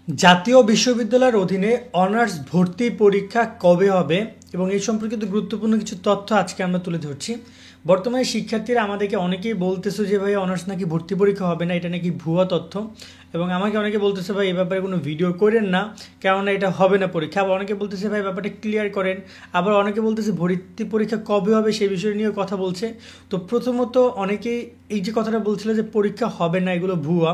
জাতীয় বিশ্ববিদ্যালয়ের অধীনে অনার্স ভর্তি পরীক্ষা কবে হবে এবং এই সম্পর্কিত গুরুত্বপূর্ণ কিছু তথ্য আজকে আমরা তুলে ধরছি। বর্তমানে শিক্ষার্থীরা আমাদেরকে অনেকেই বলতেছে যে ভাই অনার্স নাকি ভর্তি পরীক্ষা হবে না, এটা নাকি ভুয়া তথ্য। এবং আমাকে অনেকে বলতেছে ভাই এ ব্যাপারে কোনো ভিডিও করেন না, কেননা এটা হবে না পরীক্ষা। আবার অনেকে বলতেছে ভাই ব্যাপারটা ক্লিয়ার করেন। আবার অনেকে বলতেছে ভর্তি পরীক্ষা কবে হবে সেই বিষয় নিয়েও কথা বলছে। তো প্রথমত অনেকেই এই যে কথাটা বলছিল যে পরীক্ষা হবে না, এগুলো ভুয়া।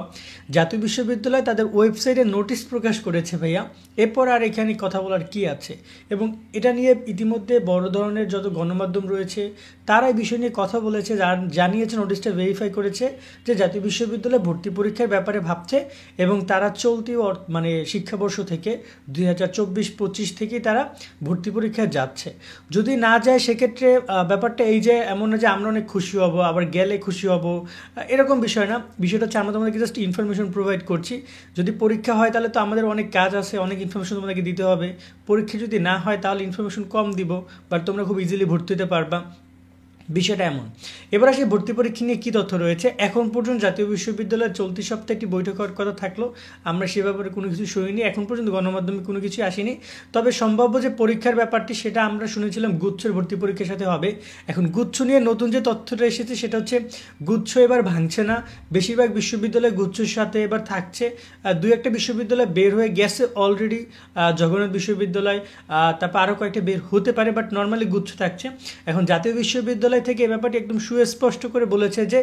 জাতীয় বিশ্ববিদ্যালয় তাদের ওয়েবসাইটে নোটিশ প্রকাশ করেছে ভাইয়া, এরপর আর এখানে কথা বলার কি আছে। এবং এটা নিয়ে ইতিমধ্যে বড় ধরনের যত গণমাধ্যম রয়েছে তারা এই বিষয় নিয়ে কথা বলেছে, জানিয়েছে, নোটিশটা ভেরিফাই করেছে যে জাতীয় বিশ্ববিদ্যালয় ভর্তি পরীক্ষার ব্যাপারে ভাবছে এবং তারা চলতি মানে শিক্ষাবর্ষ থেকে 2024-25 থেকেই তারা ভর্তি পরীক্ষায় যাচ্ছে। যদি না যায় সেক্ষেত্রে ব্যাপারটা এই যে এমন না যে আমরা অনেক খুশি হব আবার গেলে খুশি হব, এরকম বিষয় না। বিষয়টা হচ্ছে আমরা তোমাদেরকে জাস্ট ইনফরমেশন প্রোভাইড করছি। যদি পরীক্ষা হয় তাহলে তো আমাদের অনেক কাজ আছে, অনেক ইনফরমেশন তোমাদেরকে দিতে হবে। পরীক্ষা যদি না হয় তাহলে ইনফরমেশন কম দিব, বাট তোমরা খুব ইজিলি ভর্তি হতে পারবা। বিষয়টা এমন। এবার আসি ভর্তি পরীক্ষা নিয়ে কী তথ্য রয়েছে। এখন পর্যন্ত জাতীয় বিশ্ববিদ্যালয়ের চলতি সপ্তাহে একটি বৈঠক হওয়ার কথা থাকলো, আমরা সে ব্যাপারে কোনো কিছু শুনিনি। এখন পর্যন্ত গণমাধ্যমে কোনো কিছু আসেনি। তবে সম্ভাব্য যে পরীক্ষার ব্যাপারটি সেটা আমরা শুনেছিলাম গুচ্ছের ভর্তি পরীক্ষার সাথে হবে। এখন গুচ্ছ নিয়ে নতুন যে তথ্যটা এসেছে সেটা হচ্ছে গুচ্ছ এবার ভাঙছে না, বেশিরভাগ বিশ্ববিদ্যালয় গুচ্ছের সাথে এবার থাকছে। দুই একটা বিশ্ববিদ্যালয় বের হয়ে গেছে অলরেডি, জগন্নাথ বিশ্ববিদ্যালয়, তারপর আরও কয়েকটা বের হতে পারে, বাট নর্মালি গুচ্ছ থাকছে। এখন জাতীয় বিশ্ববিদ্যালয় থেকে এ ব্যাপারটি একদম সুস্পষ্ট করে বলেছে যে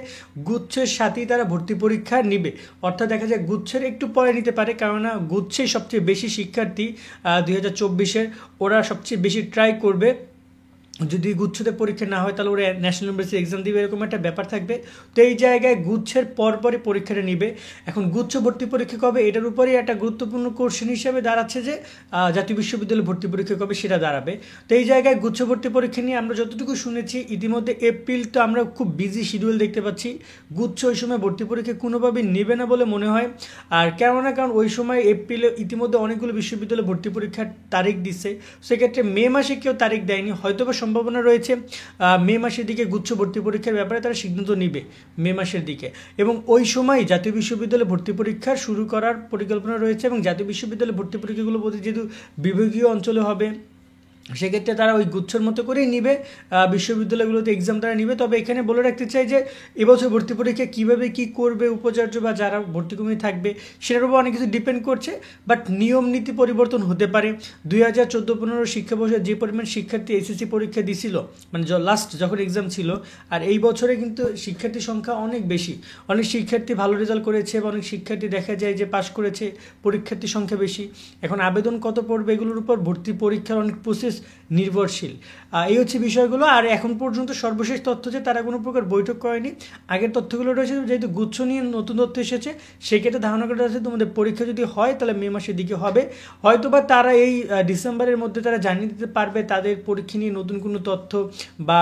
গুচ্ছের সাথেই তারা ভর্তি পরীক্ষা নিবে। অর্থাৎ দেখা যায় গুচ্ছের একটু পরে নিতে পারে, কেননা গুচ্ছেই সবচেয়ে বেশি শিক্ষার্থী 2024-এর, ওরা সবচেয়ে বেশি ট্রাই করবে। যদি গুচ্ছতে পরীক্ষা না হয় তাহলে ওরা ন্যাশনাল ইউনিভার্সিটি এক্সাম দিবে, এরকম একটা ব্যাপার থাকবে। তো এই জায়গায় গুচ্ছের পরপরই পরীক্ষাটা নিবে। এখন গুচ্ছ ভর্তি পরীক্ষা কবে এটার উপরেই একটা গুরুত্বপূর্ণ কোশ্চেন হিসেবে দাঁড়াচ্ছে যে জাতীয় বিশ্ববিদ্যালয় ভর্তি পরীক্ষা কবে সেটা দাঁড়াবে। তো এই জায়গায় গুচ্ছ ভর্তি পরীক্ষা নিয়ে আমরা যতটুকু শুনেছি ইতিমধ্যে এপ্রিল তো আমরা খুব বিজি শিডিউল দেখতে পাচ্ছি। গুচ্ছ ওই সময় ভর্তি পরীক্ষা কোনোভাবেই নেবে না বলে মনে হয়। আর কেননা কারণ ওই সময় এপ্রিলে ইতিমধ্যে অনেকগুলো বিশ্ববিদ্যালয় ভর্তি পরীক্ষার তারিখ দিচ্ছে, সেক্ষেত্রে মে মাসে কেউ তারিখ দেয়নি, হয়তো সম্ভাবনা রয়েছে মে মাসের দিকে গুচ্ছ ভর্তি পরীক্ষার ব্যাপারে তারা সিদ্ধান্ত নিবে মে মাসের দিকে। এবং ওই সময় জাতীয় বিশ্ববিদ্যালয়ে ভর্তি পরীক্ষা শুরু করার পরিকল্পনা রয়েছে। এবং জাতীয় বিশ্ববিদ্যালয়ে ভর্তি পরীক্ষাগুলো যেহেতু বিভাগীয় অঞ্চলে হবে সেক্ষেত্রে তারা ওই গুচ্ছর মতো করেই নিবে, বিশ্ববিদ্যালয়গুলোতে এক্সাম তারা নিবে। তবে এখানে বলে রাখতে চাই যে এবছর ভর্তি পরীক্ষা কীভাবে কী করবে উপাচার্য বা যারা ভর্তি কমিটি থাকবে সেটার উপর অনেক কিছু ডিপেন্ড করছে, বাট নিয়ম নীতি পরিবর্তন হতে পারে। 2014-15 শিক্ষাবর্ষে যে পরিমাণ শিক্ষার্থী এসএসসি পরীক্ষা দিছিল, মানে লাস্ট যখন এক্সাম ছিল, আর এই বছরে কিন্তু শিক্ষার্থীর সংখ্যা অনেক বেশি। অনেক শিক্ষার্থী ভালো রেজাল্ট করেছে এবং অনেক শিক্ষার্থী দেখা যায় যে পাশ করেছে, পরীক্ষার্থীর সংখ্যা বেশি। এখন আবেদন কত পড়বে এগুলোর উপর ভর্তি পরীক্ষার অনেক প্রসেস নির্ভরশীল। এই হচ্ছে বিষয়গুলো। আর এখন পর্যন্ত সর্বশেষ তথ্য যে তারা কোনো প্রকার বৈঠক করেনি, আগের তথ্যগুলো রয়েছে। যেহেতু গুচ্ছ নিয়ে নতুন তথ্য এসেছে সেক্ষেত্রে ধারণা করা যাচ্ছে তোমাদের পরীক্ষা যদি হয় তাহলে মে মাসের দিকে হবে। হয়তোবা তারা এই ডিসেম্বরের মধ্যে তারা জানিয়ে দিতে পারবে তাদের পরীক্ষা নিয়ে নতুন কোনো তথ্য, বা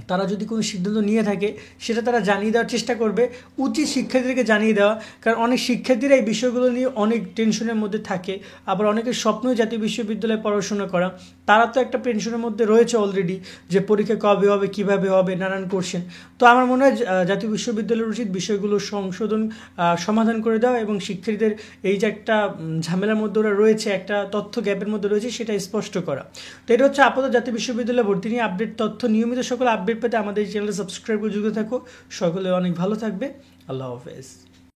তারা যদি কোনো সিদ্ধান্ত নিয়ে থাকে সেটা তারা জানিয়ে দেওয়ার চেষ্টা করবে। উচিত শিক্ষার্থীদেরকে জানিয়ে দেওয়া, কারণ অনেক শিক্ষার্থীরা এই বিষয়গুলো নিয়ে অনেক টেনশনের মধ্যে থাকে। আবার অনেকের স্বপ্নই জাতীয় বিশ্ববিদ্যালয়ে পড়াশোনা করা, তারা তো একটা টেনশনের মধ্যে রয়েছে অলরেডি যে পরীক্ষা কবে হবে, কীভাবে হবে, নানান কোশ্চেন। তো আমার মনে হয় জাতীয় বিশ্ববিদ্যালয়ের উচিত বিষয়গুলো সমাধান করে দেওয়া এবং শিক্ষার্থীদের এই যে একটা ঝামেলার মধ্যে ওরা রয়েছে, একটা তথ্য গ্যাপের মধ্যে রয়েছে, সেটা স্পষ্ট করা। তো এটা হচ্ছে আপাতত জাতীয় বিশ্ববিদ্যালয় ভর্তি নিয়ে আপডেট তথ্য। নিয়মিত সকল আপডেট পেতে আমাদের চ্যানেলে সাবস্ক্রাইব করে যুক্ত থাকো। সকলে অনেক ভালো থাকবে। আল্লাহ হাফেজ।